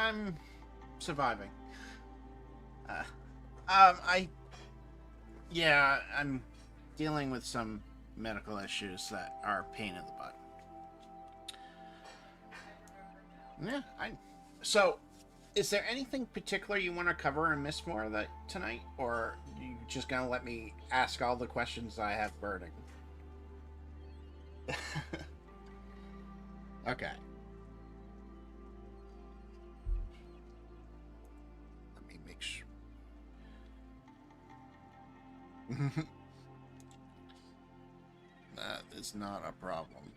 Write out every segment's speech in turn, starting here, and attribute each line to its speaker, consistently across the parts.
Speaker 1: I'm surviving. Uh, I'm dealing with some medical issues that are a pain in the butt. Yeah, So, is there anything particular you want to cover in MYSTMOOR that tonight, or you just gonna let me ask all the questions I have burning? Okay. Let me make sure. That is not a problem.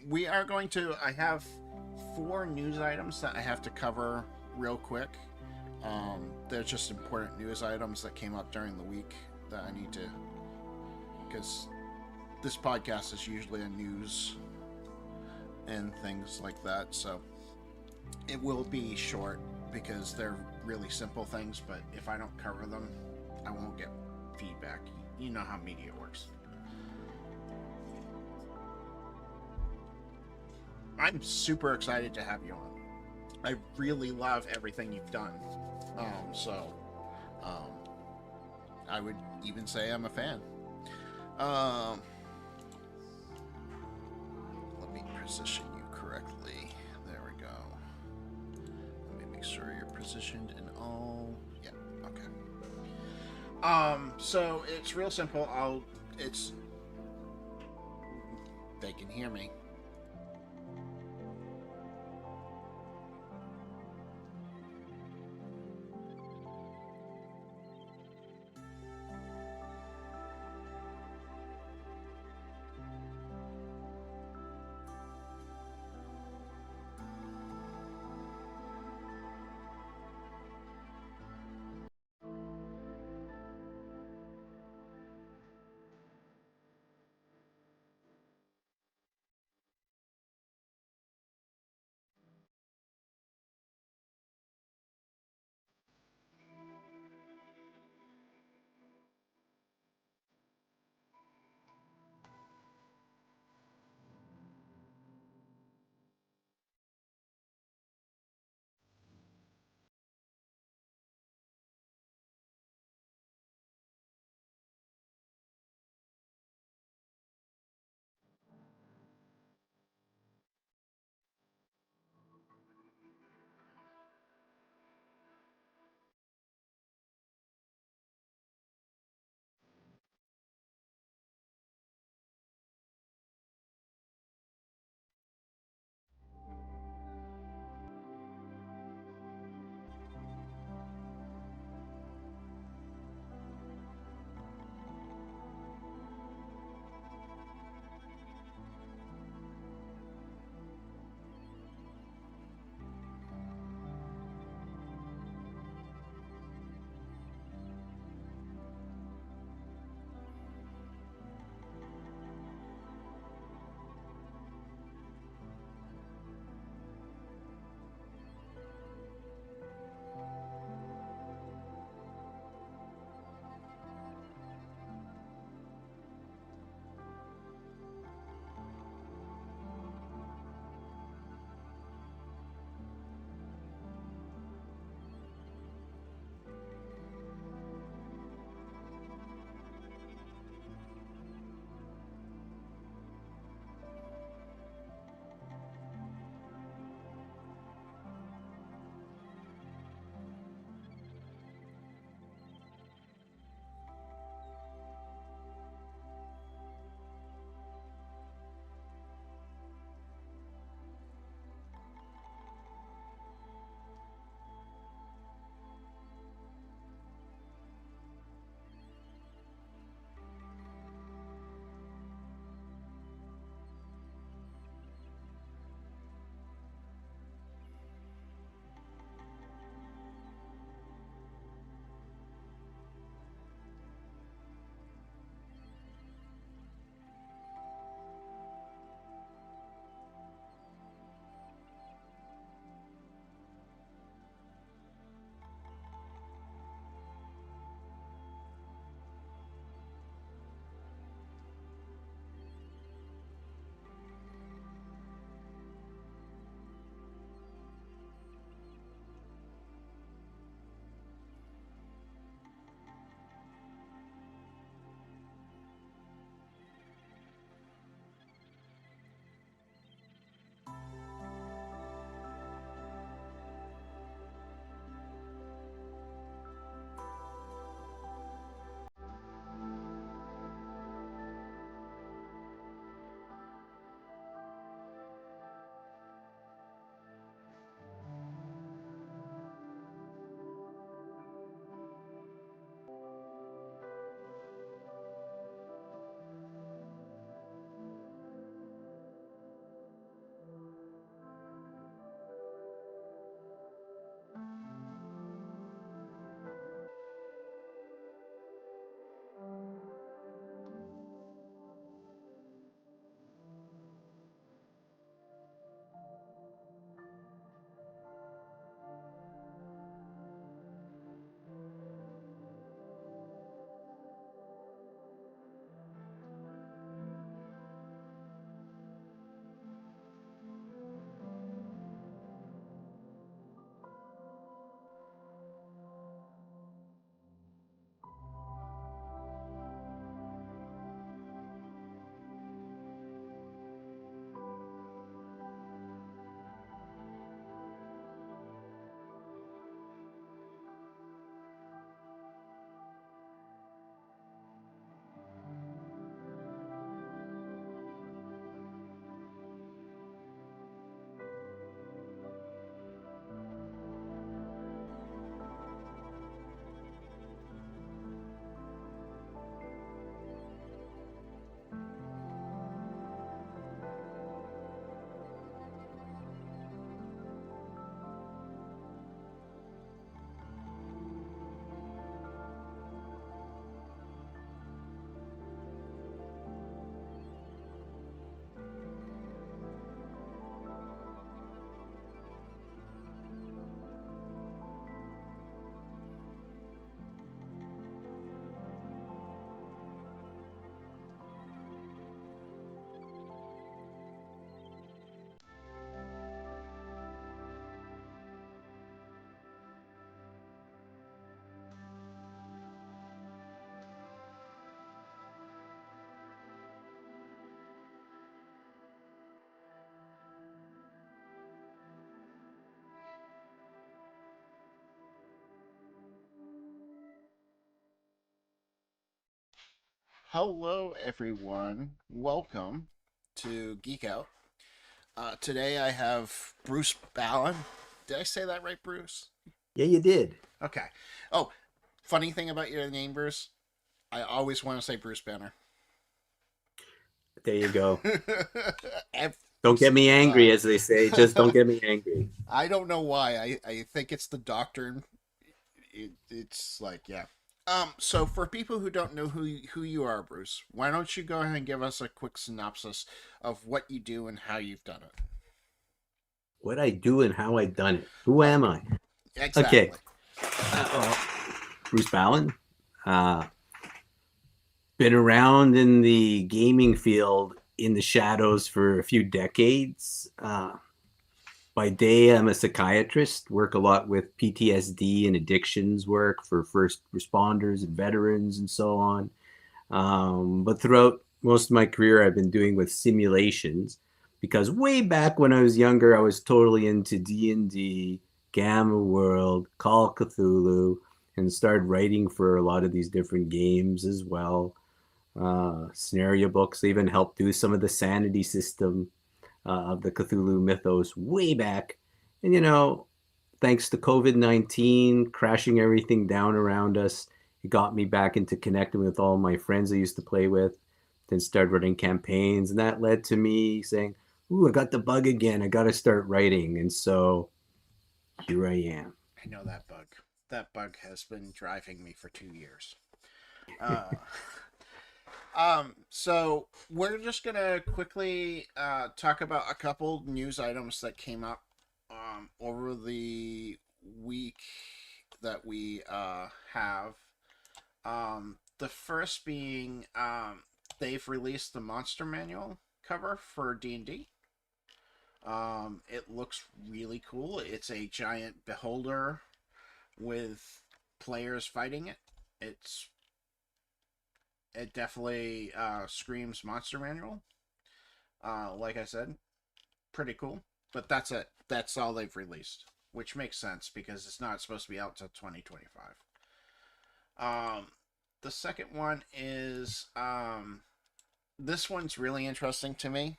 Speaker 1: We are going to. I have 4 news items that I have to cover real quick. They're just important news items that came up during the week that I need to. Because this podcast is usually a news and things like that, so it will be short because they're really simple things, but if I don't cover them, I won't get feedback. You know how media works. I'm super excited to have you on. I really love everything you've done. So um, I would even say I'm a fan. Um, Let me position you correctly. There we go. Let me make sure you're positioned in all. Yeah, okay. So it's real simple. They can hear me. Hello, everyone. Welcome to Geekout. Today I have Bruce Ballon. Did I say that right, Bruce?
Speaker 2: Yeah, you did.
Speaker 1: Okay. Oh, funny thing about your name, Bruce. I always want to say Bruce Banner.
Speaker 2: There you go.
Speaker 1: Every
Speaker 2: Don't get me
Speaker 1: single
Speaker 2: angry,
Speaker 1: time.
Speaker 2: as they say. Just don't get me angry.
Speaker 1: I don't know why. I think it's the doctor. It's like, yeah. So for people who don't know who you are, Bruce, why don't you go ahead and give us a quick synopsis of what you do and how you've done it?
Speaker 2: What I do and how I done it. Who
Speaker 1: Uh,
Speaker 2: am I? Okay.
Speaker 1: exactly.
Speaker 2: Uh, Bruce Ballon. Uh, been around in the gaming field in the shadows for a few decades. By day, I'm a psychiatrist, work a lot with PTSD and addictions work for first responders and veterans and so on. But throughout most of my career, I've been doing with simulations because way back when I was younger, I was totally into D&D, Gamma World, Call of Cthulhu, and started writing for a lot of these different games as well. Scenario books. They even helped do some of the sanity system of the Cthulhu mythos way back. And thanks to COVID-19 crashing everything down around us, it got me back into connecting with all my friends I used to play with, then started running campaigns. And that led to me saying, ooh, I got the bug again. I got to start writing. And so here I am.
Speaker 1: I know that bug. That bug has been driving me for 2 years. Uh, so we're just gonna quickly talk about a couple news items that came up over the week that we have. The first being they've released the monster manual cover for D&D. It looks really cool. It's a giant beholder with players fighting it. It definitely screams monster manual. Like I said, pretty cool. But that's it. That's all they've released, which makes sense because it's not supposed to be out until 2025. The second one is this one's really interesting to me.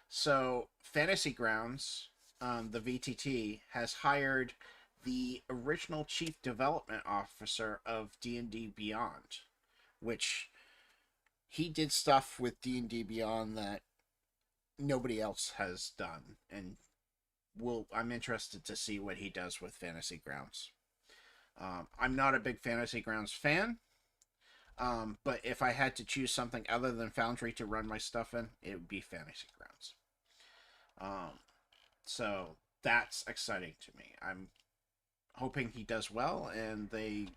Speaker 1: So, Fantasy Grounds, the VTT, has hired the original chief development officer of D&D Beyond, which he did stuff with D&D Beyond that nobody else has done, and I'm interested to see what he does with Fantasy Grounds. I'm not a big Fantasy Grounds fan, but if I had to choose something other than Foundry to run my stuff in, it would be Fantasy Grounds. Um, so that's exciting to me. I'm hoping he does well and they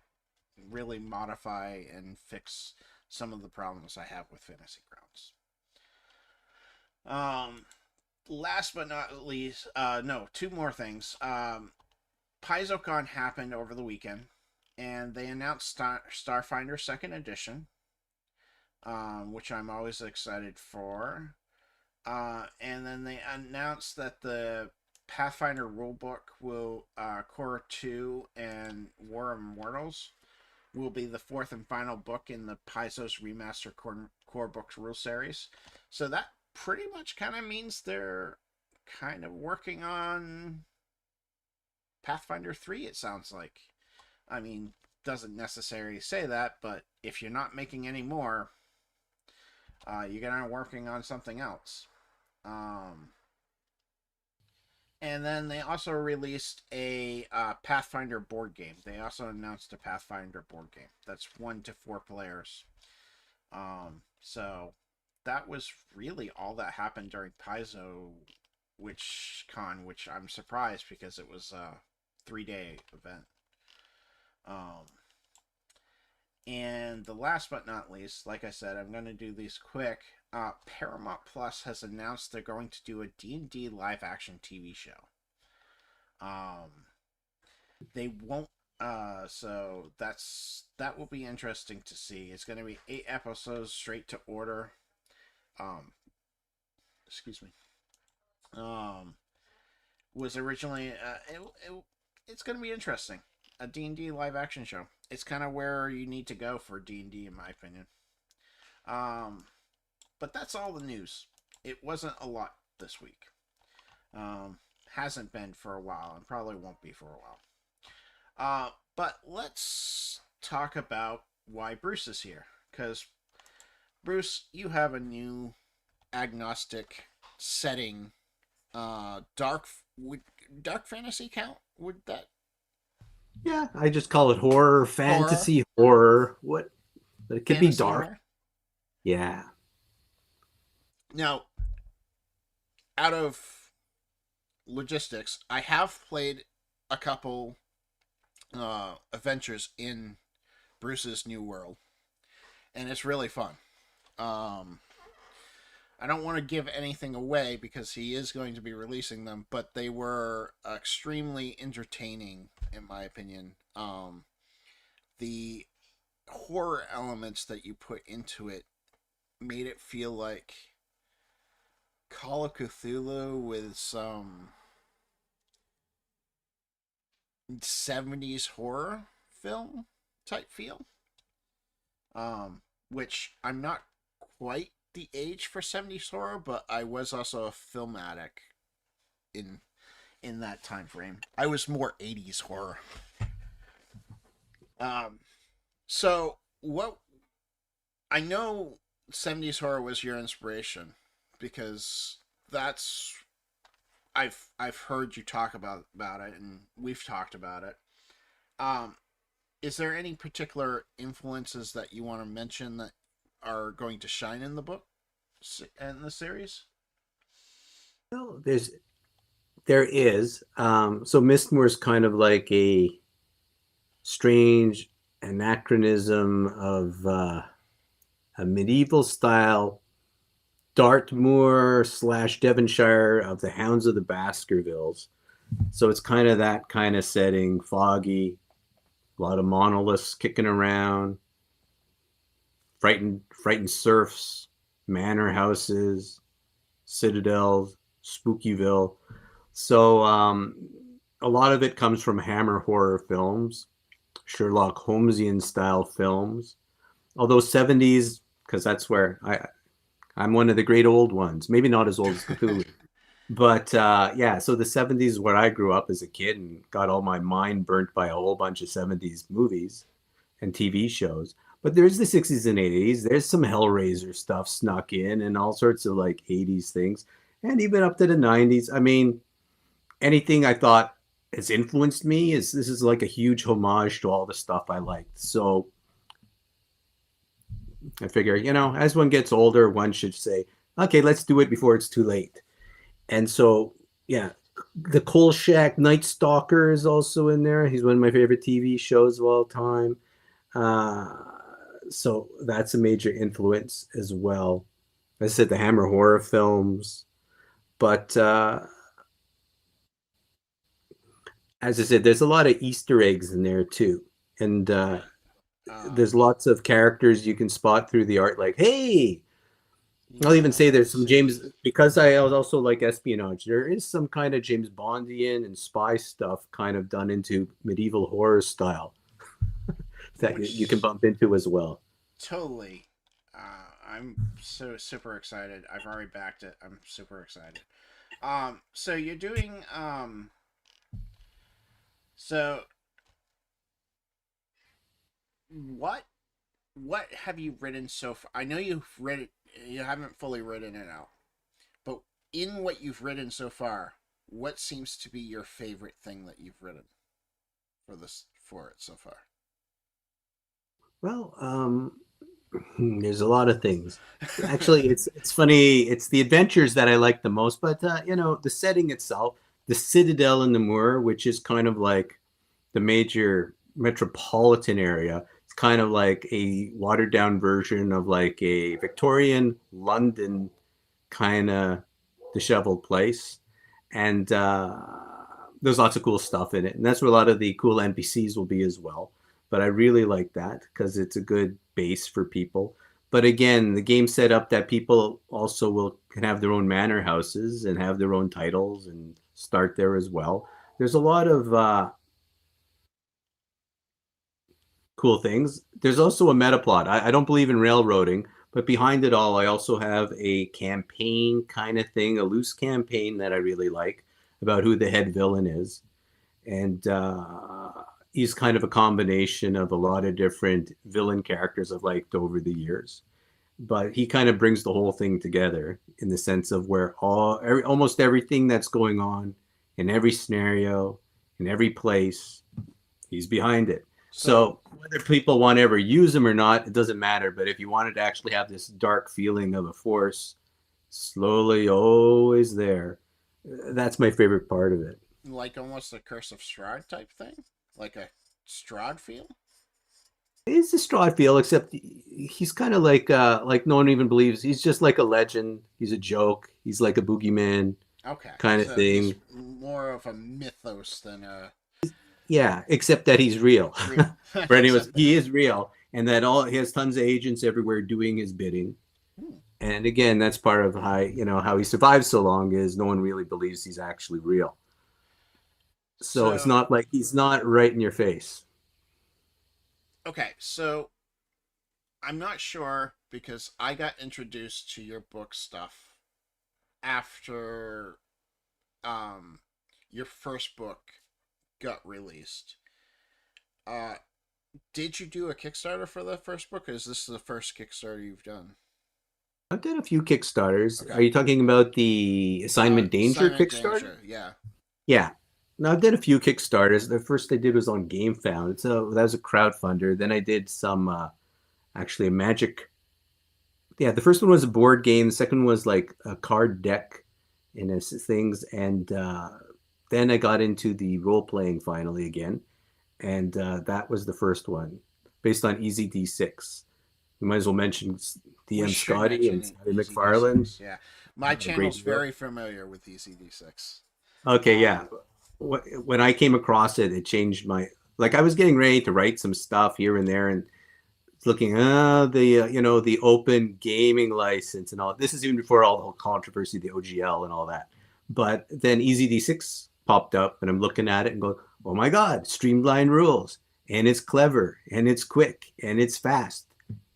Speaker 1: really modify and fix some of the problems I have with Fantasy Grounds. Last but not least, no, two more things. PaizoCon happened over the weekend, and they announced Starfinder Second Edition, which I'm always excited for. And then they announced that the Pathfinder rulebook will Core 2 and War of Immortals will be the fourth and final book in the Paizo's Remaster Core Books rule series. So that pretty much kind of means they're kind of working on Pathfinder 3, it sounds like. I mean, doesn't necessarily say that, but if you're not making any more, you're gonna be working on something else. Um, and then they also released a Pathfinder board game. They also announced a Pathfinder board game that's 1 to 4 players. So that was really all that happened during Paizo, which I'm surprised because it was a 3-day event. And the last but not least, like I said, I'm going to do these quick. Paramount Plus has announced they're going to do a D&D live action TV show. They won't. So that will be interesting to see. It's going to be 8 episodes straight to order. Um, excuse me. Um, was originally it's going to be interesting. A D&D live action show. It's kind of where you need to go for D&D in my opinion. But that's all the news. It wasn't a lot this week. Hasn't been for a while, and probably won't be for a while. But let's talk about why Bruce is here. Because, Bruce, you have a new agnostic setting. Would dark fantasy count? Would that
Speaker 2: Yeah, I just call it horror,
Speaker 1: horror
Speaker 2: fantasy, horror. What? But it could be
Speaker 1: fantasy
Speaker 2: dark.
Speaker 1: horror?
Speaker 2: Yeah.
Speaker 1: Now, out of logistics, I have played a couple adventures in Bruce's new world, and it's really fun. Um, I don't want to give anything away because he is going to be releasing them, but they were extremely entertaining, in my opinion. The horror elements that you put into it made it feel like Call of Cthulhu with some 70s horror film type feel. Which I'm not quite the age for 70s horror, but I was also a film addict in that time frame. I was more 80s horror. Um, so what I know 70s horror was your inspiration because that's I've heard you talk about it and we've talked about it. Um, is there any particular influences that you want to mention that are going to shine in the book and the series?
Speaker 2: No, there is. So MYSTMOOR is kind of like a strange anachronism of a medieval style Dartmoor / Devonshire of the Hounds of the Baskervilles. So it's kind of that kind of setting, foggy, a lot of monoliths kicking around, frightened serfs, manor houses, citadels, Spookyville. So a lot of it comes from Hammer horror films, Sherlock Holmesian style films. Although 70s, because that's where I'm one of the great old ones. Maybe not as old as Cthulhu. But yeah, so the 70s is where I grew up as a kid and got all my mind burnt by a whole bunch of 70s movies and TV shows. But there's the 60s and 80s. There's some Hellraiser stuff snuck in and all sorts of like 80s things. And even up to the 90s. I mean, anything I thought has influenced me this is like a huge homage to all the stuff I liked. So I figure, as one gets older, one should say, okay, let's do it before it's too late. And so, yeah, the Kolchak Night Stalker is also in there. He's one of my favorite TV shows of all time. So that's a major influence as well. As I said, the Hammer horror films. But as I said, there's a lot of Easter eggs in there too. And there's lots of characters you can spot through the art, like, hey, I'll even say there's some James, because I also like espionage, there is some kind of James Bondian and spy stuff kind of done into medieval horror style that you can bump into as well.
Speaker 1: Totally. I'm so super excited. I've already backed it. I'm super excited. So you're doing so what have you written so far? I know you've read it, you haven't fully written it out, but in what you've written so far, what seems to be your favorite thing that you've written for it so far?
Speaker 2: Well, there's a lot of things. Actually, it's funny. It's the adventures that I like the most, but the setting itself, the Citadel in the Moor, which is kind of like the major metropolitan area. It's kind of like a watered down version of like a Victorian London kind of disheveled place. And there's lots of cool stuff in it. And that's where a lot of the cool NPCs will be as well. But I really like that because it's a good base for people. But again, the game set up that people also can have their own manor houses and have their own titles and start there as well. There's a lot of cool things. There's also a meta plot. I don't believe in railroading, But behind it all, I also have a campaign kind of thing, a loose campaign that I really like about who the head villain is. And he's kind of a combination of a lot of different villain characters I've liked over the years. But he kind of brings the whole thing together in the sense of where almost everything that's going on in every scenario, in every place, he's behind it. So whether people want to ever use him or not, it doesn't matter. But if you wanted to actually have this dark feeling of a force slowly always there, that's my favorite part of it.
Speaker 1: Like almost a Curse of Strahd type thing? Like a Strahd feel?
Speaker 2: It's a Strahd feel, except he's kind of like no one even believes. He's just like a legend. He's a joke. He's like a boogeyman kind of thing.
Speaker 1: He's more of a mythos than a...
Speaker 2: Yeah, except that he's real. But anyways, he is real, and that he has tons of agents everywhere doing his bidding. And again, that's part of how he survives so long is no one really believes he's actually real. So it's not like he's not right in your face.
Speaker 1: Okay, so I'm not sure because I got introduced to your book stuff after your first book got released. Did you do a Kickstarter for the first book, or is this the first Kickstarter you've done?
Speaker 2: I've done a few Kickstarters. Okay. Are you talking about the Assignment Danger Kickstarter?
Speaker 1: Danger, yeah.
Speaker 2: Yeah. No, I've done a few Kickstarters. The first I did was on GameFound. So that was a crowdfunder. Then I did some, actually a Magic. Yeah, the first one was a board game. The second one was like a card deck and things. And then I got into the role-playing finally again. And that was the first one, based on Easy D6. We might as well mention DM Scotty and Scotty McFarlane.
Speaker 1: Yeah, my channel's very familiar with Easy D6.
Speaker 2: Okay, yeah. When I came across it, it changed my... Like, I was getting ready to write some stuff here and there, and looking, the open gaming license and all. This is even before all the controversy, the OGL and all that. But then Easy D6 popped up, and I'm looking at it and going, oh my God, streamlined rules. And it's clever, and it's quick, and it's fast.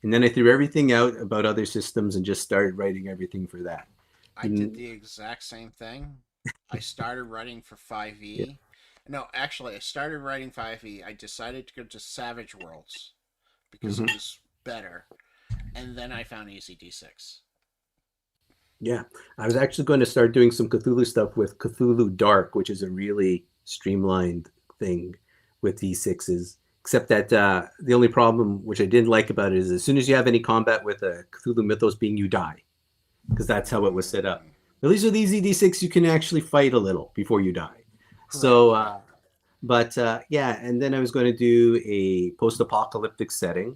Speaker 2: And then I threw everything out about other systems and just started writing everything for that.
Speaker 1: I did the exact same thing. I started writing for 5e. Yeah. No, actually, I started writing 5e. I decided to go to Savage Worlds because it was better. And then I found Easy D6.
Speaker 2: Yeah, I was actually going to start doing some Cthulhu stuff with Cthulhu Dark, which is a really streamlined thing with D6s. Except that the only problem, which I didn't like about it, is as soon as you have any combat with a Cthulhu Mythos being, you die. Because that's how it was set up. At least with Easy D6, you can actually fight a little before you die. Correct. So, yeah, and then I was going to do a post-apocalyptic setting.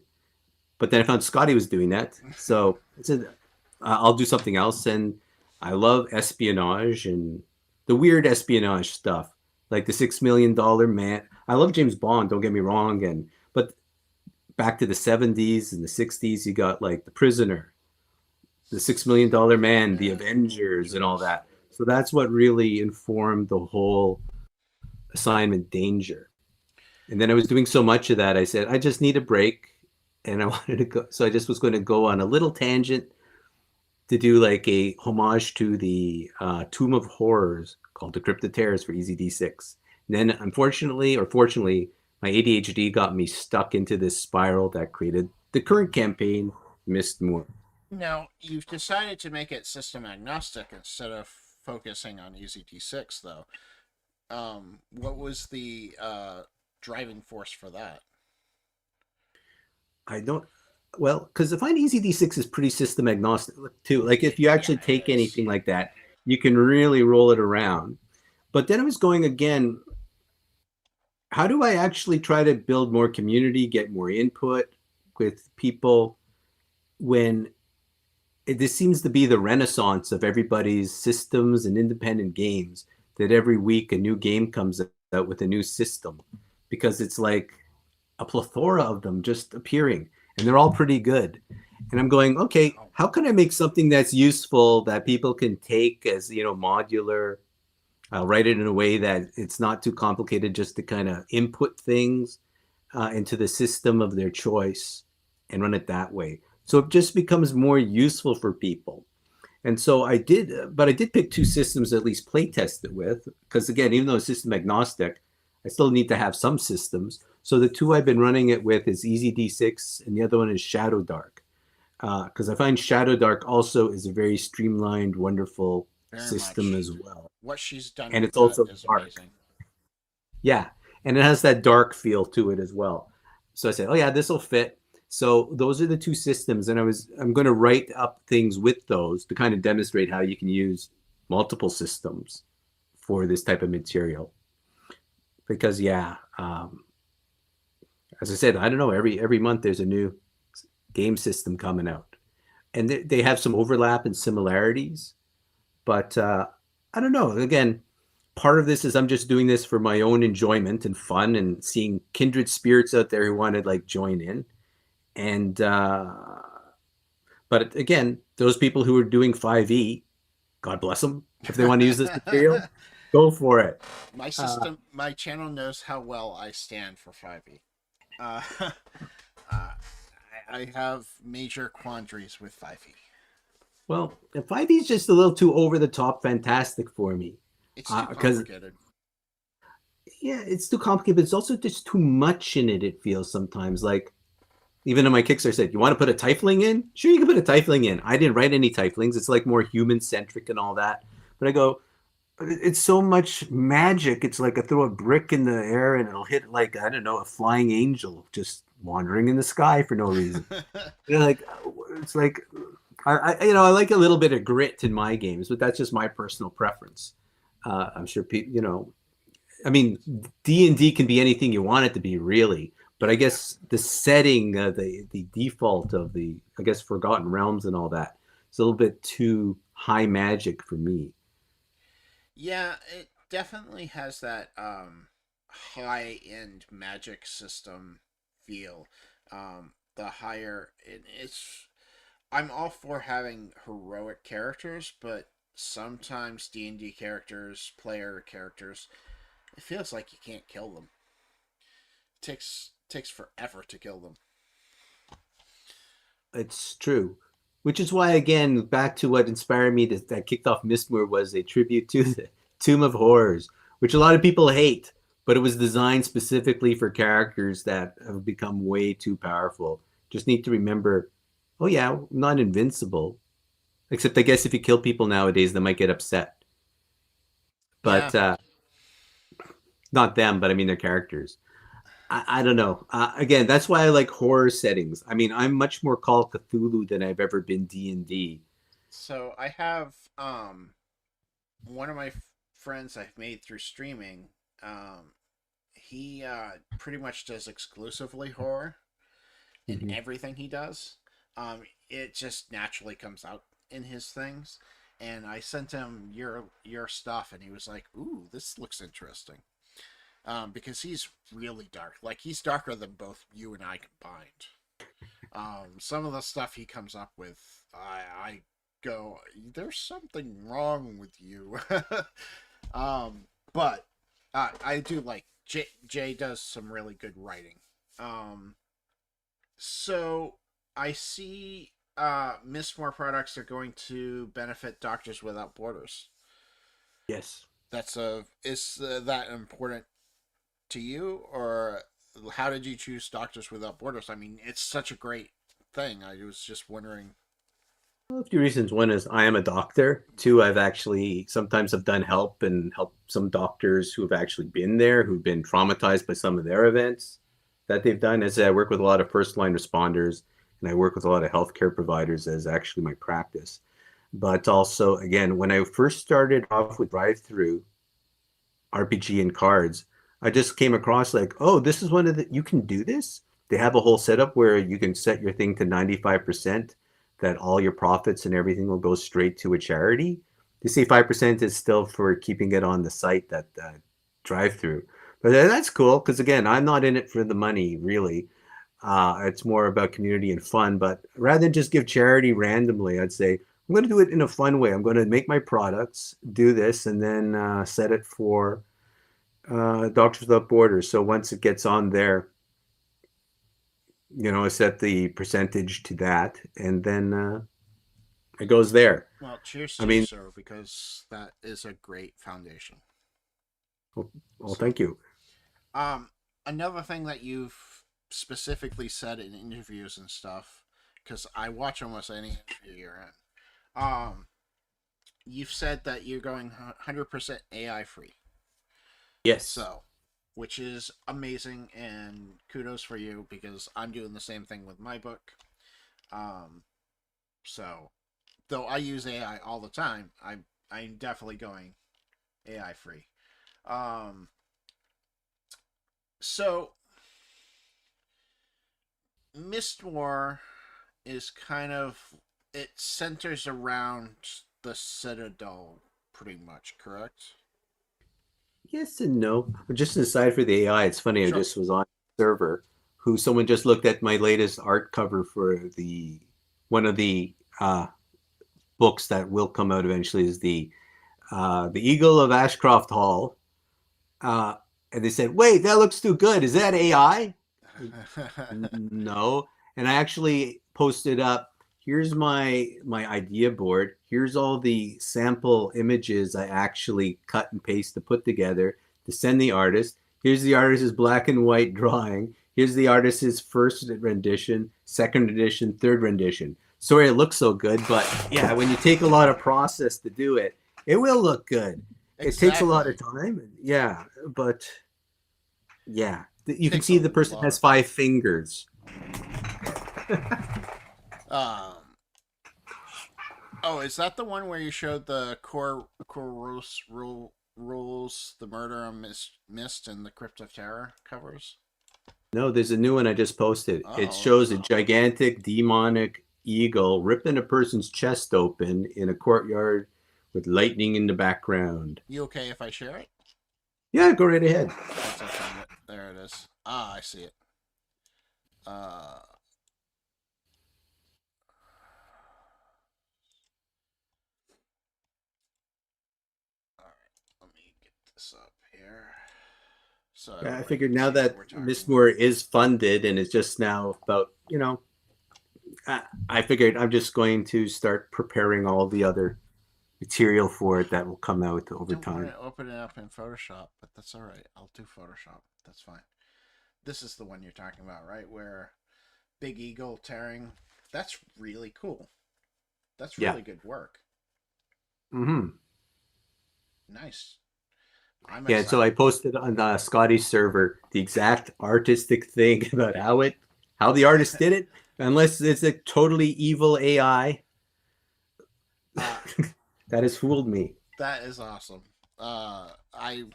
Speaker 2: But then I found Scotty was doing that. So I said, I'll do something else. And I love espionage and the weird espionage stuff. Like the $6 Million Man. I love James Bond, don't get me wrong. But back to the 70s and the 60s, you got like The Prisoner, the $6 Million Man, The Avengers, and all that. So that's what really informed the whole Assignment Danger. And then I was doing so much of that, I said, I just need a break. And I wanted to go. So I just was going to go on a little tangent to do like a homage to the Tomb of Horrors called Decrypted Terrors for Easy D6. And then unfortunately, or fortunately, my ADHD got me stuck into this spiral that created the current campaign, MYSTMOOR.
Speaker 1: Now, you've decided to make it system agnostic instead of focusing on Easy D6, though. What was the driving force for that?
Speaker 2: Because I find Easy D6 is pretty system agnostic too. Like if you actually take anything like that, you can really roll it around. But then I was going again, how do I actually try to build more community, get more input with people when this seems to be the renaissance of everybody's systems and independent games, that every week a new game comes out with a new system, because it's like a plethora of them just appearing and they're all pretty good. And I'm going, okay, how can I make something that's useful that people can take as, modular? I'll write it in a way that it's not too complicated, just to kind of input things into the system of their choice and run it that way. So it just becomes more useful for people. And so but I did pick two systems to at least play test it with, because again, even though it's system agnostic, I still need to have some systems. So the two I've been running it with is Easy D6, and the other one is Shadow Dark, because I find Shadow Dark also is a very streamlined, wonderful
Speaker 1: Very
Speaker 2: system
Speaker 1: much.
Speaker 2: as well,
Speaker 1: What she's done
Speaker 2: and
Speaker 1: with
Speaker 2: it's
Speaker 1: that
Speaker 2: also
Speaker 1: is
Speaker 2: dark.
Speaker 1: amazing.
Speaker 2: Yeah, and it has that dark feel to it as well. So I said, oh yeah, this will fit. So those are the two systems, and I'm going to write up things with those to kind of demonstrate how you can use multiple systems for this type of material. Because yeah, as I said, I don't know. Every month there's a new game system coming out, and they have some overlap and similarities. But I don't know. Again, part of this is I'm just doing this for my own enjoyment and fun, and seeing kindred spirits out there who want to like join in. And but again, those people who are doing 5e, God bless them. If they want to use this material, go for it.
Speaker 1: My channel knows how well I stand for 5e. Uh, uh, I have major quandaries with 5e.
Speaker 2: Well, 5e is just a little too over the top fantastic for me.
Speaker 1: It's too
Speaker 2: Because
Speaker 1: complicated.
Speaker 2: yeah, it's too complicated, but it's also just too much in it. It feels sometimes like, even in my Kickstarter said, you want to put a tiefling in? Sure, you can put a tiefling in. I didn't write any tieflings. It's like more human centric and all that. But I go, it's so much magic. It's like I throw a brick in the air and it'll hit like, I don't know, a flying angel just wandering in the sky for no reason. Like, it's like, I like a little bit of grit in my games, but that's just my personal preference. I'm sure people, I mean, D&D can be anything you want it to be, really. But I guess the setting, the default of the, I guess, Forgotten Realms and all that, is a little bit too high magic for me.
Speaker 1: Yeah, it definitely has that high end magic system feel. The higher it's I'm all for having heroic characters, but sometimes D&D characters, player characters, it feels like you can't kill them. Takes forever to kill them.
Speaker 2: It's true. Which is why, again, back to what inspired me that kicked off MYSTMOOR was a tribute to the Tomb of Horrors, which a lot of people hate, but it was designed specifically for characters that have become way too powerful. Just need to remember, oh yeah, I'm not invincible. Except I guess if you kill people nowadays, they might get upset.
Speaker 1: Yeah.
Speaker 2: But not them, but I mean their characters. I don't know. Again, that's why I like horror settings. I mean, I'm much more Call of Cthulhu than I've ever been D&D.
Speaker 1: So I have one of my friends I've made through streaming. He pretty much does exclusively horror in
Speaker 2: Mm-hmm.
Speaker 1: everything he does. It just naturally comes out in his things. And I sent him your stuff, and he was like, "Ooh, this looks interesting." Because he's really dark. Like, he's darker than both you and I combined. Some of the stuff he comes up with, I go, there's something wrong with you. But I do like Jay does some really good writing. Um, so I see MYSTMOOR products are going to benefit Doctors Without Borders.
Speaker 2: Yes.
Speaker 1: Is that important to you, or how did you choose Doctors Without Borders? I mean, it's such a great thing. I was just wondering.
Speaker 2: Well, a few reasons. One is I am a doctor. Two, I've actually sometimes have done help and helped some doctors who have actually been there, who've been traumatized by some of their events that they've done. As I work with a lot of first line responders, and I work with a lot of healthcare providers as actually my practice. But also, again, when I first started off with drive through RPG and cards, I just came across like, oh, this is one of the, you can do this. They have a whole setup where you can set your thing to 95%, that all your profits and everything will go straight to a charity. They say 5% is still for keeping it on the site, that drive through. But that's cool because, again, I'm not in it for the money, really. It's more about community and fun. But rather than just give charity randomly, I'd say I'm going to do it in a fun way. I'm going to make my products, do this, and then set it for Doctors Without Borders. So once it gets on there, I set the percentage to that, and then it goes there.
Speaker 1: Well, cheers
Speaker 2: I
Speaker 1: to you,
Speaker 2: mean,
Speaker 1: sir, because that is a great foundation.
Speaker 2: well,
Speaker 1: So,
Speaker 2: thank you.
Speaker 1: um, another thing that you've specifically said in interviews and stuff, because I watch almost any interview you're in, you've said that you're going 100% AI free.
Speaker 2: Yes.
Speaker 1: So, which is amazing, and kudos for you because I'm doing the same thing with my book. Um, so, though I use AI all the time, I'm definitely going AI free. Um, so MYSTMOOR is kind of, it centers around the Citadel, pretty much, correct?
Speaker 2: Yes and no. Just an aside for the AI, it's funny. I
Speaker 1: Sure.
Speaker 2: just was on a server who someone just looked at my latest art cover for the one of the books that will come out eventually is the Eagle of Ashcroft Hall, uh, and they said, "Wait, that looks too good. Is that AI?" No. And I actually posted up, here's my idea board. Here's all the sample images I actually cut and paste to put together to send the artist. Here's the artist's black and white drawing. Here's the artist's first rendition, second edition, third rendition. Sorry it looks so good, but yeah, when you take a lot of process to do it, it will look good. It takes a lot of
Speaker 1: Exactly.
Speaker 2: time. Yeah, but yeah, you can
Speaker 1: Takes a
Speaker 2: see the person
Speaker 1: lot
Speaker 2: has
Speaker 1: of time.
Speaker 2: 5 fingers.
Speaker 1: Um, oh, is that the one where you showed the core rules, the murder on Mist and the Crypt of Terror covers?
Speaker 2: No, there's a new one I just posted. It
Speaker 1: Oh,
Speaker 2: shows a gigantic demonic eagle ripping a person's chest open in a courtyard with lightning in the background.
Speaker 1: you okay if I share it?
Speaker 2: Yeah, go right ahead.
Speaker 1: Once I find it, there it is. Ah, I see it. Uh, all right, let me get this up here so
Speaker 2: Yeah, I
Speaker 1: everybody
Speaker 2: figured
Speaker 1: can
Speaker 2: now
Speaker 1: see what
Speaker 2: that
Speaker 1: we're talking
Speaker 2: Miss
Speaker 1: about.
Speaker 2: Moore is funded and it's just now about, I figured I'm just going to start preparing all the other material for it that will come out
Speaker 1: I
Speaker 2: over
Speaker 1: don't want
Speaker 2: time.
Speaker 1: to open it up in Photoshop, but that's all right. I'll do Photoshop. That's fine. This is the one you're talking about, right? Where Big Eagle tearing. That's really cool. That's
Speaker 2: Yeah.
Speaker 1: really good work.
Speaker 2: Hmm.
Speaker 1: Nice. I'm
Speaker 2: Yeah, so
Speaker 1: excited.
Speaker 2: I posted on the Scottish server the exact artistic thing about how the artist did it. Unless it's a totally evil AI,
Speaker 1: uh,
Speaker 2: that has fooled me.
Speaker 1: that is awesome. I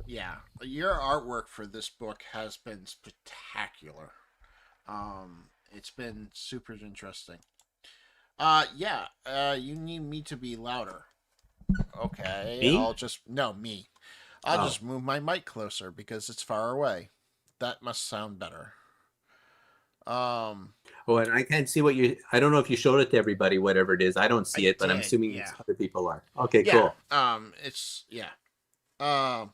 Speaker 1: yeah, your artwork for this book has been spectacular. It's been super interesting. Yeah. You need me to be louder. Okay,
Speaker 2: Me?
Speaker 1: I'll just no me. I'll
Speaker 2: Oh,
Speaker 1: just move my mic closer because it's far away. That must sound better. Um,
Speaker 2: oh, and I can't see what you. I don't know if you showed it to everybody, whatever it is. I don't see
Speaker 1: I
Speaker 2: it, but I'm
Speaker 1: did.
Speaker 2: assuming
Speaker 1: Yeah.
Speaker 2: it's other people are. Okay,
Speaker 1: Yeah.
Speaker 2: cool.
Speaker 1: It's yeah. Um.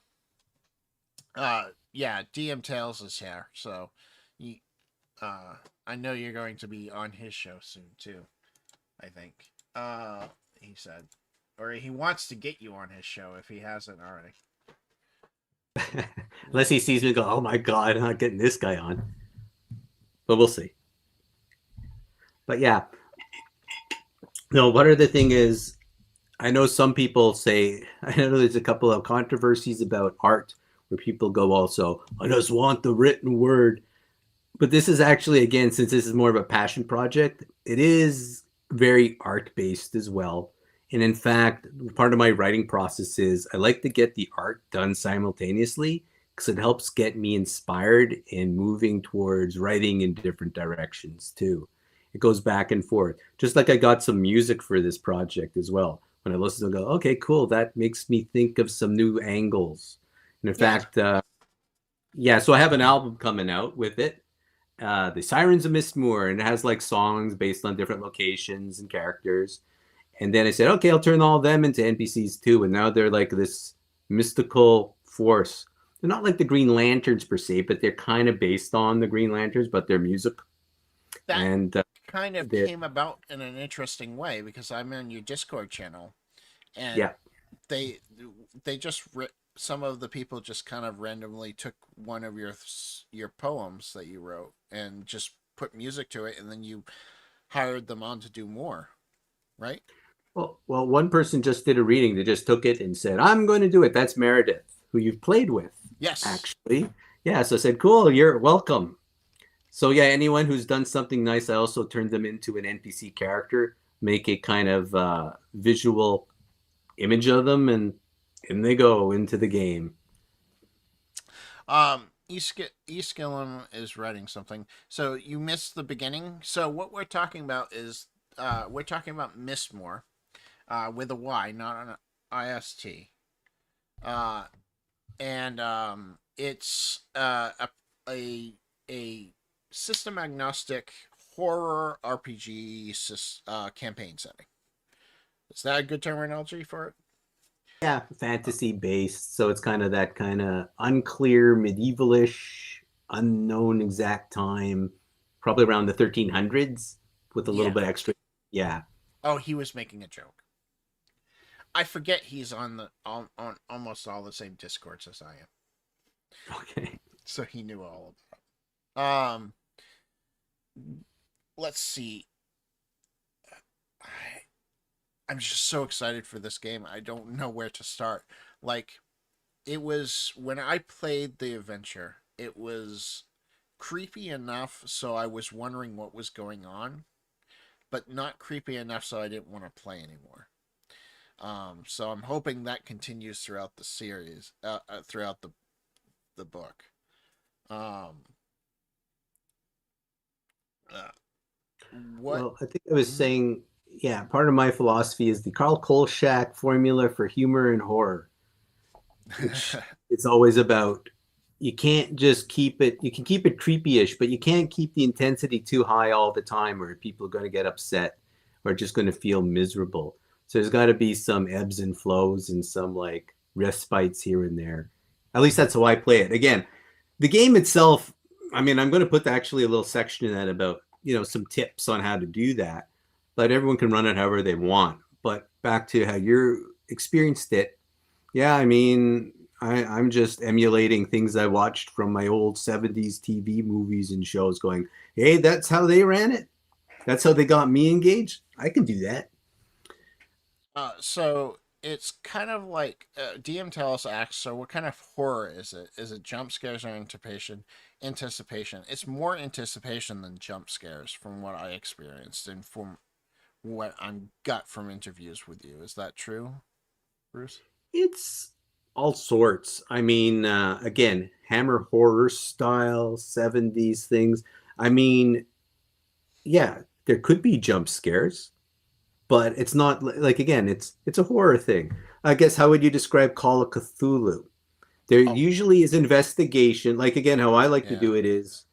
Speaker 1: Yeah. DM Tails is here, so, you, I know you're going to be on his show soon too. I think. He said, or he wants to get you on his show if he hasn't already.
Speaker 2: Unless he sees me go, oh my god, I'm not getting this guy on. But we'll see. But yeah, no. One other thing is, I know some people say, I know there's a couple of controversies about art where people go also, I just want the written word. But this is actually, again, since this is more of a passion project, it is very art based as well. And in fact, part of my writing process is I like to get the art done simultaneously because it helps get me inspired and moving towards writing in different directions too. It goes back and forth. Just like I got some music for this project as well. When I listen to it, go, okay, cool. That makes me think of some new angles. And in
Speaker 1: Yeah.
Speaker 2: fact, yeah, so I have an album coming out with it, the Sirens of MYSTMOOR, and it has like songs based on different locations and characters. And then I said, okay, I'll turn all of them into NPCs too. And now they're like this mystical force. they're not like the Green Lanterns per se, but they're kind of based on the Green Lanterns, but they're music.
Speaker 1: That
Speaker 2: And
Speaker 1: kind of
Speaker 2: they're,
Speaker 1: came about in an interesting way because I'm in your Discord channel, and
Speaker 2: yeah.
Speaker 1: they they just some of the people just kind of randomly took one of your poems that you wrote and just put music to it, and then you hired them on to do more, right?
Speaker 2: Well, one person just did a reading. They just took it and said, "I'm going to do it." That's Meredith, who you've played with,
Speaker 1: Yes.
Speaker 2: actually. Yeah, so I said, "Cool, you're welcome." So yeah, anyone who's done something nice, I also turned them into an NPC character, make a kind of visual image of them, and in they go into the game.
Speaker 1: East Gillum is writing something. So you missed the beginning. So what we're talking about is we're talking about MYSTMOOR, with a Y, not an IST. Uh, and it's a system agnostic horror RPG campaign setting. Is that a good terminology for it?
Speaker 2: Yeah, fantasy based, so it's kind of that kind of unclear, medievalish, unknown exact time, probably around the 1300s, with a little
Speaker 1: Yeah.
Speaker 2: bit extra. Yeah.
Speaker 1: Oh, he was making a joke. I forget he's on almost all the same discords as I am,
Speaker 2: Okay.
Speaker 1: so he knew all of that. Let's see. I'm just so excited for this game. I don't know where to start. Like, it was when I played the adventure, it was creepy enough so I was wondering what was going on, but not creepy enough so I didn't want to play anymore. So I'm hoping that continues throughout the series, throughout the book. Um, uh, what?
Speaker 2: Well, I think I was saying, yeah, part of my philosophy is the Carl Kolchak formula for humor and horror, which it's always about you can't just keep it, you can keep it creepy-ish, but you can't keep the intensity too high all the time or people are going to get upset or just going to feel miserable. So there's got to be some ebbs and flows and some like respites here and there. At least that's how I play it. Again, the game itself, I mean, I'm going to put actually a little section in that about, some tips on how to do that, but everyone can run it however they want. But back to how you experienced it, yeah, I mean, I'm just emulating things I watched from my old 70s TV movies and shows going, hey, that's how they ran it. That's how they got me engaged. I can do that.
Speaker 1: So it's kind of like DM Tells asks. So what kind of horror is it? Is it jump scares or anticipation? Anticipation. It's more anticipation than jump scares, from what I experienced and from what I'm got from interviews with you. Is that true, Bruce?
Speaker 2: It's all sorts. I mean, again, Hammer horror style 70s things. I mean, yeah, there could be jump scares, but it's not like again, it's a horror thing. I guess how would you describe Call of Cthulhu? There
Speaker 1: Oh,
Speaker 2: usually is investigation. Like again, how I like to
Speaker 1: yeah.
Speaker 2: do it is,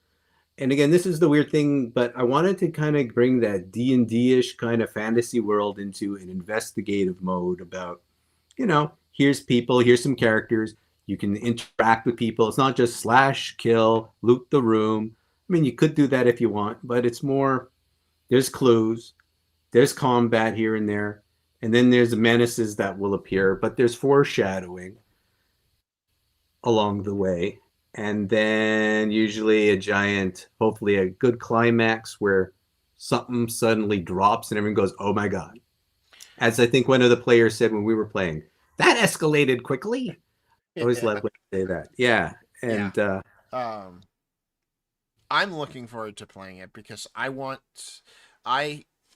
Speaker 2: and again, this is the weird thing, but I wanted to kind of bring that D&D-ish kind of fantasy world into an investigative mode about, here's people, here's some characters. You can interact with people. It's not just slash, kill, loot the room. I mean, you could do that if you want, but it's more, there's clues, there's combat here and there, and then there's menaces that will appear, but there's foreshadowing along the way. And then usually a giant, hopefully a good climax where something suddenly drops and everyone goes, oh my God. As I think one of the players said when we were playing, that escalated quickly. I always
Speaker 1: Yeah.
Speaker 2: love when they say that. Yeah.
Speaker 1: Yeah.
Speaker 2: And
Speaker 1: Um, I'm looking forward to playing it because I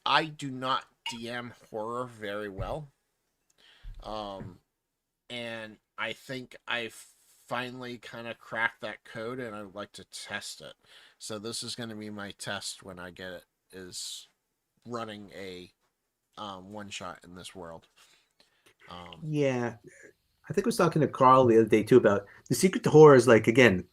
Speaker 1: I do not DM horror very well. Um, and I think I finally kind of cracked that code, and I'd like to test it. So this is going to be my test when I get it. Is running a one shot in this world.
Speaker 2: yeah, I think I was talking to Carl the other day too about the secret to horror is like, again,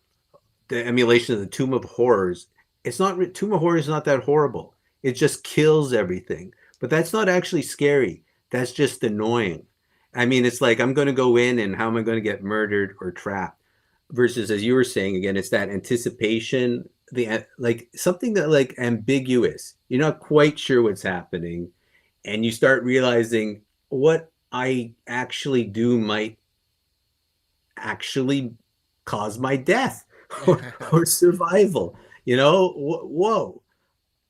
Speaker 2: the emulation of the Tomb of Horrors. It's not, Tomb of Horrors is not that horrible. It just kills everything. But that's not actually scary. That's just annoying. I mean, it's like I'm going to go in and how am I going to get murdered or trapped? versus, as you were saying, again, it's that anticipation, like something that like ambiguous. You're not quite sure what's happening, and you start realizing what I actually do might actually cause my death or survival. Whoa.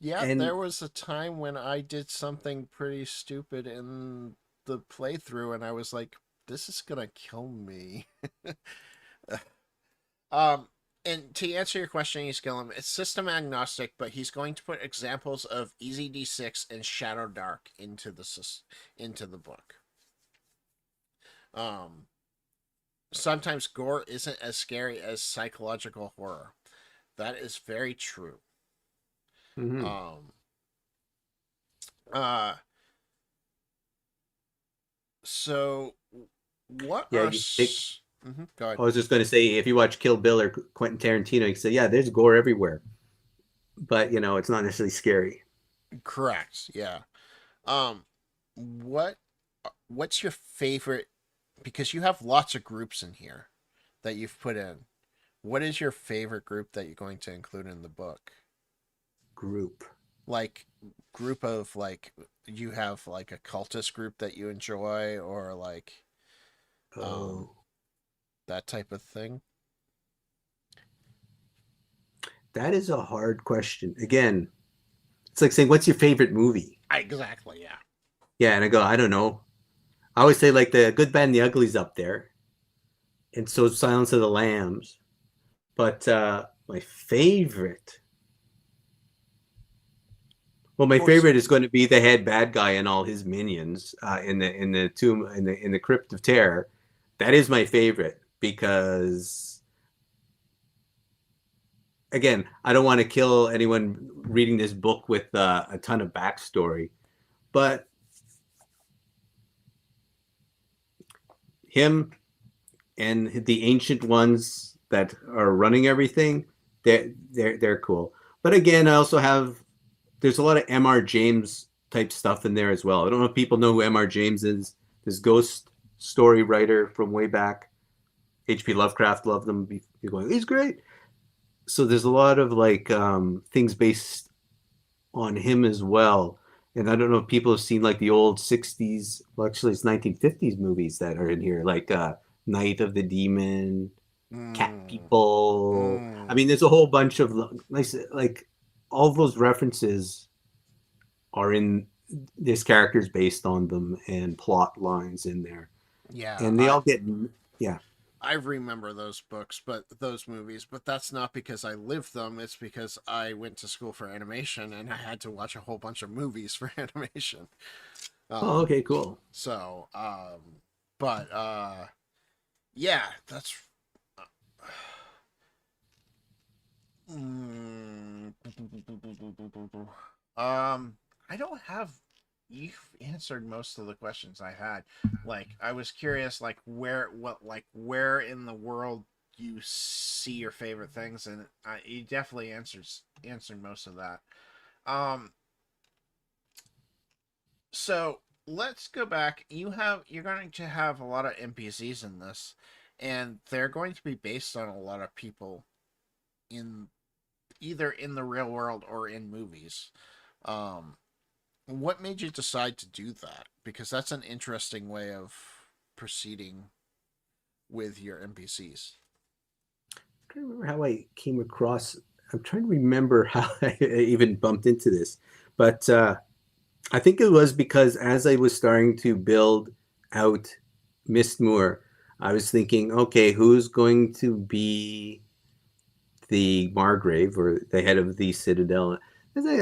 Speaker 1: Yeah,
Speaker 2: And
Speaker 1: there was a time when I did something pretty stupid in the playthrough, and I was like, "This is gonna kill me." um, and to answer your question, he's Gillum, it's system agnostic, but he's going to put examples of Easy D6 and Shadow Dark into the book. Um, Sometimes gore isn't as scary as psychological horror. That is very true.
Speaker 2: mhm.
Speaker 1: Um, uh, so what
Speaker 2: Yeah,
Speaker 1: are?
Speaker 2: you take.
Speaker 1: Go ahead.
Speaker 2: I was just going to say, if you watch Kill Bill or Quentin Tarantino, you can say, yeah, there's gore everywhere, but it's not necessarily scary.
Speaker 1: Correct. Yeah. Um, what what's your favorite? Because you have lots of groups in here that you've put in. What is your favorite group that you're going to include in the book?
Speaker 2: Group.
Speaker 1: Like group of like you have like a cultist group that you enjoy or like um
Speaker 2: Oh,
Speaker 1: that type of thing.
Speaker 2: that is a hard question. Again, it's like saying, what's your favorite movie?
Speaker 1: Exactly. Yeah.
Speaker 2: Yeah, and I go, I don't know. I always say like the Good, Bad, and the Ugly's up there, and so Silence of the Lambs. But my favorite, well, my
Speaker 1: Of course.
Speaker 2: favorite is going to be the head bad guy and all his minions in the tomb in the Crypt of Terror. That is my favorite because, again, I don't want to kill anyone reading this book with a ton of backstory, but him and the ancient ones that are running everything, they're cool. But again, I also have there's a lot of M.R. James type stuff in there as well. I don't know if people know who M.R. James is. This ghost story writer from way back. H.P. Lovecraft loved him. He's going, he's great. So there's a lot of like things based on him as well. And I don't know if people have seen like the old 60s, well, actually, it's 1950s movies that are in here, like Night of the Demon, Cat
Speaker 1: Mm,
Speaker 2: People. I
Speaker 1: mm.
Speaker 2: mean, there's a whole bunch of like all those references are in there's characters based on them and plot lines in there,
Speaker 1: Yeah,
Speaker 2: and they all get yeah.
Speaker 1: I remember those books, but those movies, but that's not because I lived them. It's because I went to school for animation and I had to watch a whole bunch of movies for animation.
Speaker 2: Oh,
Speaker 1: Um,
Speaker 2: okay, cool.
Speaker 1: so, but yeah, that's. Mm, I don't have. You've answered most of the questions I had. Like, I was curious, like where in the world you see your favorite things, and you definitely answered most of that. Um, so let's go back. You're going to have a lot of NPCs in this, and they're going to be based on a lot of people in either in the real world or in movies. Um, what made you decide to do that? Because that's an interesting way of proceeding with your NPCs.
Speaker 2: I'm trying to remember how I came across. I'm trying to remember how I even bumped into this, but I think it was because as I was starting to build out MYSTMOOR, I was thinking, okay, who's going to be the Margrave or the head of the Citadel? I was like,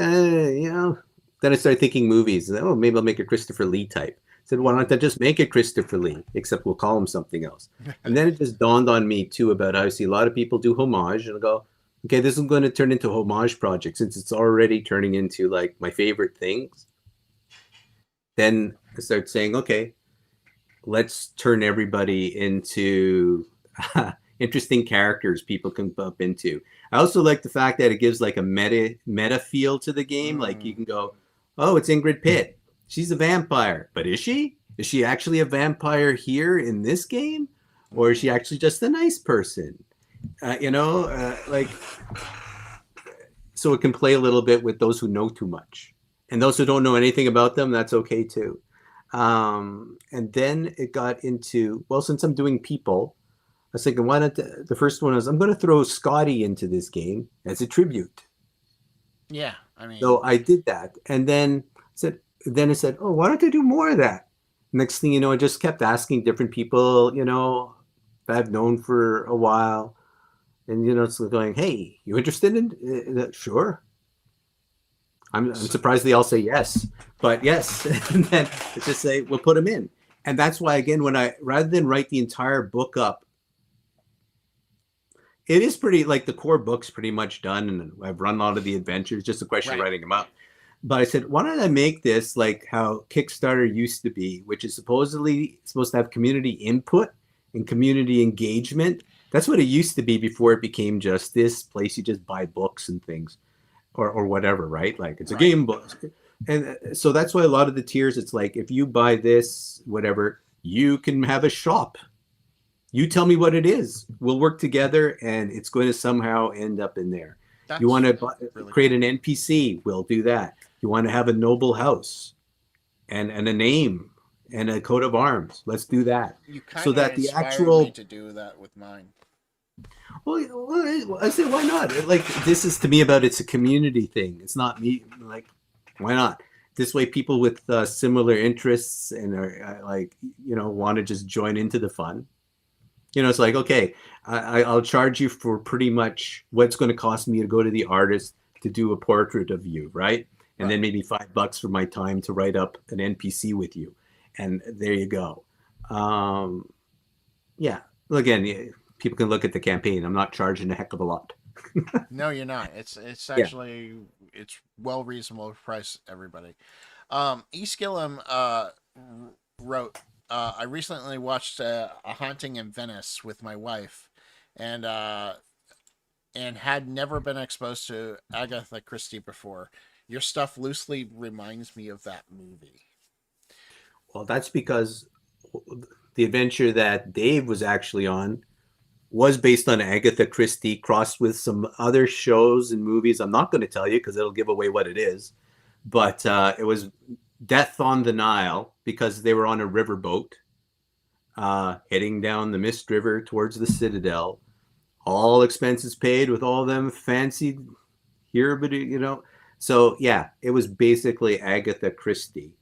Speaker 2: Then I started thinking movies. Oh, maybe I'll make a Christopher Lee type. I said, why don't I just make it Christopher Lee, except we'll call him something else. And then it just dawned on me too about how I see a lot of people do homage, and I go, okay, this is going to turn into a homage project since it's already turning into like my favorite things. Then I start saying, okay, let's turn everybody into interesting characters people can bump into. I also like the fact that it gives like a meta feel to the game. Like you
Speaker 1: Mm.
Speaker 2: can go, oh, it's Ingrid Pitt. She's a vampire, but is she? Is she actually a vampire here in this game, or is she
Speaker 1: Mm.
Speaker 2: actually just a nice person? Like, so it can play a little bit with those who know too much, and those who don't know anything about them. That's okay too. And then it got into, well, since I'm doing people, I was thinking, why not? The first one is I'm going to throw Scotty into this game as a tribute.
Speaker 1: Yeah, I mean,
Speaker 2: So I did that, and then I said, oh, why don't I do more of that? Next thing you know, I just kept asking different people, that I've known for a while, and it's going, hey, you interested in? Sure. I'm surprised they all say yes, but yes, and then just say we'll put them in, and that's why again, rather than write the entire book up, it is pretty, like, the core book's pretty much done, and I've run a lot of the adventures. Just a question of writing them up. But I said, why don't I make this like how Kickstarter used to be, which is supposedly supposed to have community input and community engagement. That's what it used to be before it became just this place you just buy books and things, or whatever, right? Like, it's a game book. And so that's why a lot of the tiers, it's like, if you buy this, whatever, you can have a shop. You tell me what it is. We'll work together, and it's going to somehow end up in there. You want to really create an NPC? We'll do that. You want to have a noble house and a name and a coat of arms? Let's do that.
Speaker 1: You kind of that the actual me to do that with mine.
Speaker 2: Well, I say, why not? Like, this is to me about, it's a community thing. It's not me. Like, why not? This way, people with similar interests and are want to just join into the fun. It's like, okay, I'll charge you for pretty much what's going to cost me to go to the artist to do a portrait of you, right? And then maybe $5 for my time to write up an NPC with you. And there you go. Yeah. Well, again, people can look at the campaign. I'm not charging a heck of a lot.
Speaker 1: No, you're not. It's actually, it's well reasonable price, everybody. Eskilum wrote, I recently watched A Haunting in Venice with my wife, and had never been exposed to Agatha Christie before. Your stuff loosely reminds me of that movie.
Speaker 2: Well, that's because the adventure that Dave was actually on was based on Agatha Christie, crossed with some other shows and movies. I'm not going to tell you because it'll give away what it is. But it was Death on the Nile, because they were on a riverboat heading down the Mist River towards the Citadel. All expenses paid, with all them fancy here, but So, yeah, it was basically Agatha Christie.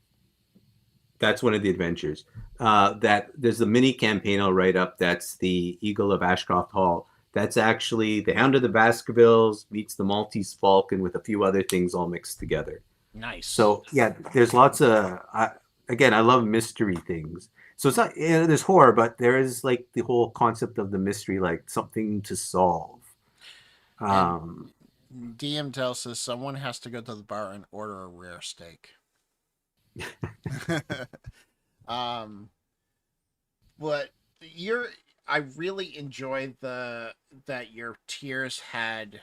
Speaker 2: That's one of the adventures. That there's a mini campaign I'll write up. That's the Eagle of Ashcroft Hall. That's actually the Hound of the Baskervilles meets the Maltese Falcon with a few other things all mixed together.
Speaker 1: Nice.
Speaker 2: So, yeah, there's lots of, again, I love mystery things. So it's not, there's horror, but there is like the whole concept of the mystery, like something to solve.
Speaker 1: DM tells us someone has to go to the bar and order a rare steak. But I really enjoyed that your tiers had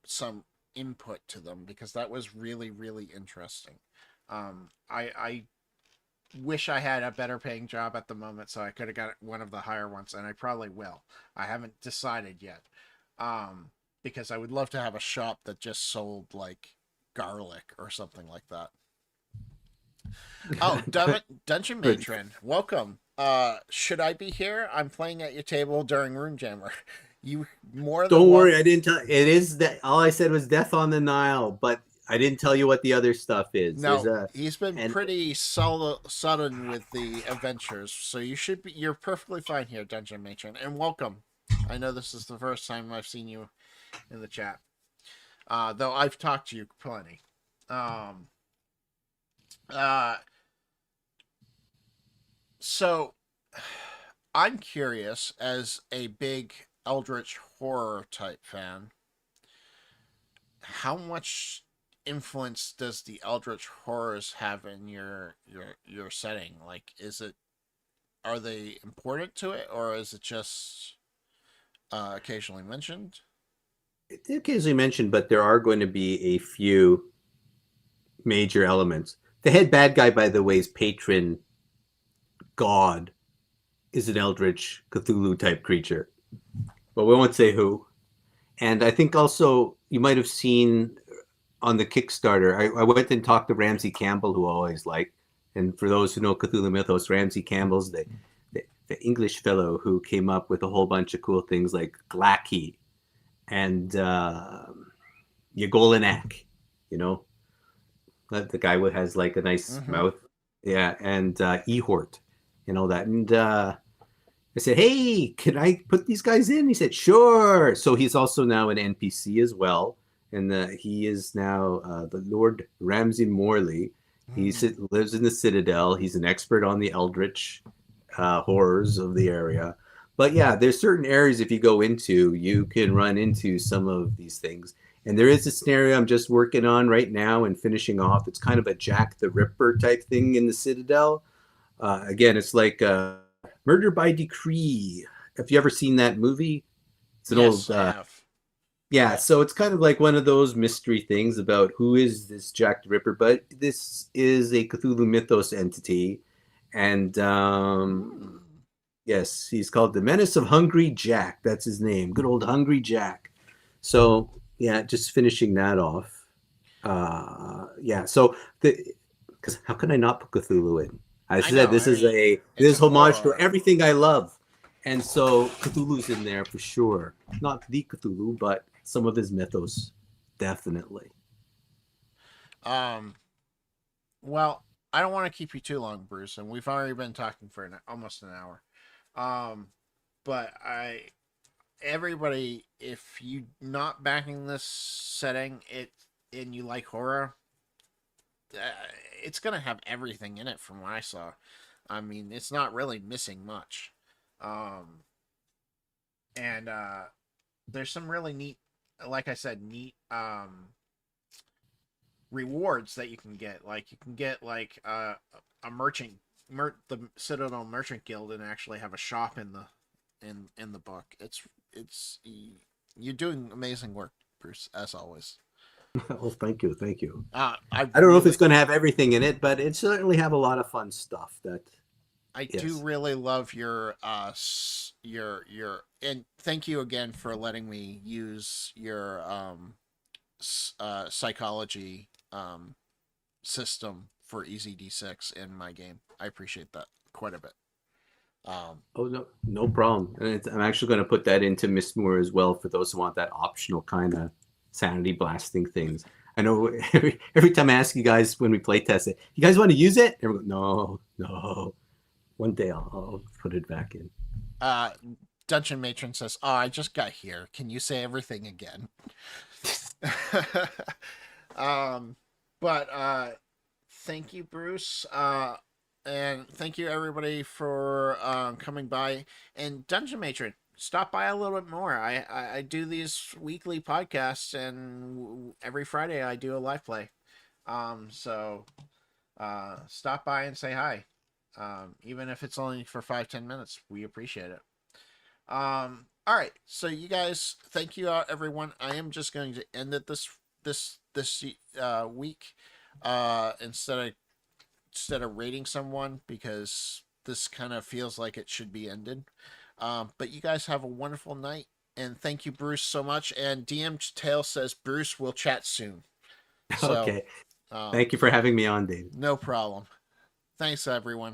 Speaker 1: some input to them, because that was really, really interesting. I wish I had a better paying job at the moment, so I could have got one of the higher ones, and I probably will. I haven't decided yet. Because I would love to have a shop that just sold like garlic or something like that. Oh, Dungeon Matron, welcome. Should I be here? I'm playing at your table during Rune Jammer. You more than
Speaker 2: Don't worry, I didn't tell. It is that all I said was Death on the Nile, but I didn't tell you what the other stuff is.
Speaker 1: No, he's been pretty sudden with the adventures, so you're perfectly fine here, Dungeon Matron, and welcome. I know this is the first time I've seen you in the chat, though I've talked to you plenty. So I'm curious, as a big Eldritch horror type fan, how much influence does the Eldritch horrors have in your setting? Like, are they important to it, or is it just occasionally mentioned?
Speaker 2: It's occasionally mentioned, but there are going to be a few major elements. The head bad guy, by the way, is patron god, is an Eldritch Cthulhu type creature. but we won't say who. And I think also you might have seen on the Kickstarter, I went and talked to Ramsey Campbell, who I always like. And for those who know Cthulhu Mythos, Ramsey Campbell's the English fellow who came up with a whole bunch of cool things like Glaaki and Yagolanak, you know, the guy who has like a nice mouth. Yeah, and Ehort and all that. And I said, hey, can I put these guys in? He said, sure. So he's also now an NPC as well. And he is now the Lord Ramsey Morley. He lives in the Citadel. He's an expert on the Eldritch horrors of the area. But yeah, there's certain areas if you go into, you can run into some of these things. And there is a scenario I'm just working on right now and finishing off. It's kind of a Jack the Ripper type thing in the Citadel. Again, it's like Murder by Decree. Have you ever seen that movie? It's an
Speaker 1: Yes,
Speaker 2: old.
Speaker 1: I have.
Speaker 2: Yeah, so it's kind of like one of those mystery things about who is this Jack the Ripper, but this is a Cthulhu Mythos entity. And yes, he's called the Menace of Hungry Jack. That's his name. Good old Hungry Jack. So yeah, just finishing that off. Yeah, so because how can I not put Cthulhu in? I said this is homage to everything I love, and so Cthulhu's in there for sure. Not the Cthulhu, but some of his mythos, definitely.
Speaker 1: Well, I don't want to keep you too long, Bruce, and we've already been talking for almost an hour. But everybody, if you not backing this setting, and you like horror, it's gonna have everything in it from what I saw. I mean, it's not really missing much. And there's some really neat, like I said, neat rewards that you can get. Like you can get like a the Citadel Merchant Guild, and actually have a shop in the book. It's you're doing amazing work, Bruce, as always.
Speaker 2: Well, thank you, thank you.
Speaker 1: I
Speaker 2: don't know if it's going to have everything in it, but it certainly have a lot of fun stuff.
Speaker 1: I do really love your and thank you again for letting me use your psychology system for Easy D6 in my game. I appreciate that quite a bit.
Speaker 2: Oh no problem. And I'm actually going to put that into MYSTMOOR as well for those who want that optional kind of sanity blasting things. I know every time I ask you guys when we play test it, you guys want to use it? Everyone, no. One day I'll put it back in.
Speaker 1: Dungeon Matron says, "Oh, I just got here. Can you say everything again?" But thank you, Bruce. And thank you everybody for coming by. And Dungeon Matron, stop by a little bit more. I do these weekly podcasts, and every Friday I do a live play. So stop by and say hi. Even if it's only for 5-10 minutes, we appreciate it. All right, so you guys, thank you, everyone. I am just going to end it this week, instead of rating someone, because this kind of feels like it should be ended. But you guys have a wonderful night, and thank you, Bruce, so much. And DM Tail says, Bruce, we'll chat soon. So,
Speaker 2: okay. Thank you for having me on, Dave.
Speaker 1: No problem. Thanks, everyone.